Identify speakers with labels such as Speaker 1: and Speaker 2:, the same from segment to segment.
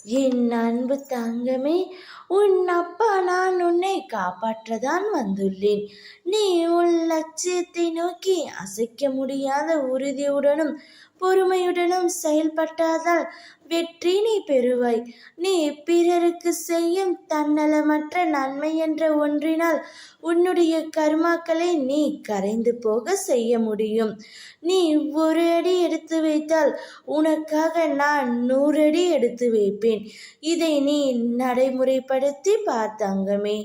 Speaker 1: என் அன்பு தங்கமே, உன் அப்பா நான் உன்னை காப்பாற்றதான் வந்துள்ளேன். நீ உன் லட்சியத்தை நோக்கி அசைக்க முடியாத உறுதியுடனும் பொறுமையுடனும் செயல்பட்டால் வெற்றி நீ பெறுவாய். நீ பிறருக்கு செய்யும் தன்னலமற்ற நன்மை என்ற ஒன்றினால் உன்னுடைய கர்மாக்களை நீ கரைந்து போக செய்ய முடியும். நீ ஒரு அடி எடுத்து வைத்தால் உனக்காக நான் 100 அடி எடுத்து வைப்பேன். இதை நீ நடைமுறைப்படுத்தி பார்த்தங்கமே,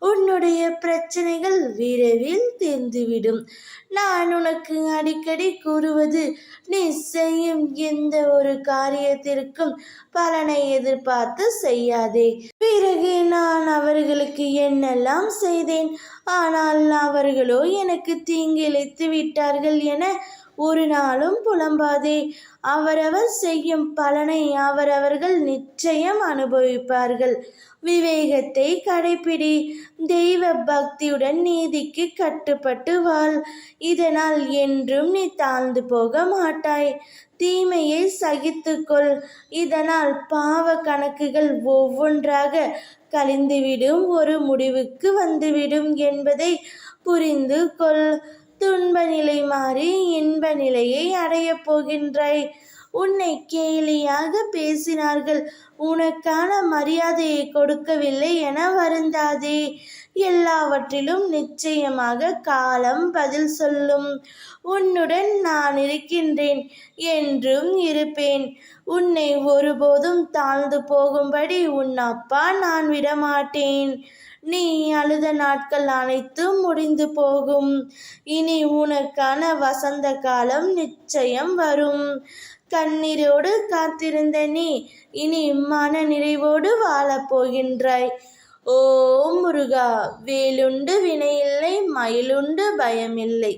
Speaker 1: உன்னுடைய பிரச்சனைகள் விரைவில் தீர்ந்துவிடும். நான் உனக்கு அடிக்கடி கூறுவது, நீ செய்யும் எந்த ஒரு காரியத்திற்கும் பலனை எதிர்பார்த்து செய்யாதே. பிறகு நான் அவர்களுக்கு என்னெல்லாம் செய்தேன், ஆனால் அவர்களோ எனக்கு தீங்கிழைத்து விட்டார்கள் என ஒரு நாளும் புலம்பாதே. அவரவர் செய்யும் பலனை அவரவர்கள் நிச்சயம் அனுபவிப்பார்கள். விவேகத்தை கடைப்பிடி. தெய்வ பக்தியுடன் நீதிக்கு கட்டுப்பட்டு வாழ். இதனால் என்றும் நீ தாழ்ந்து போக மாட்டாய். தீமையை சகித்துக்கொள். இதனால் பாவ கணக்குகள் ஒவ்வொன்றாக கழிந்துவிடும், ஒரு முடிவுக்கு வந்துவிடும் என்பதை புரிந்து கொள். துன்ப நிலை மாறி இன்ப நிலையை அடையப் போகின்றாய். உன்னை கேலியாக பேசினார்கள், உனக்கான மரியாதையை கொடுக்கவில்லை என வருந்தாதே. எல்லாவற்றிலும் நிச்சயமாக காலம் பதில் சொல்லும். உன்னுடன் நான் இருக்கின்றேன், என்றும் இருப்பேன். உன்னை ஒருபோதும் தாழ்ந்து போகும்படி உன் அப்பா நான் விடமாட்டேன். நீ அழுத நாட்கள் அனைத்தும் முடிந்து போகும். இனி உனக்கான வசந்த காலம் நிச்சயம் வரும். கண்ணீரோடு காத்திருந்த நீ இனி மன நிறைவோடு வாழப்போகின்றாய். ஓம் முருகா, வேலுண்டு வினையில்லை, மயிலுண்டு பயமில்லை.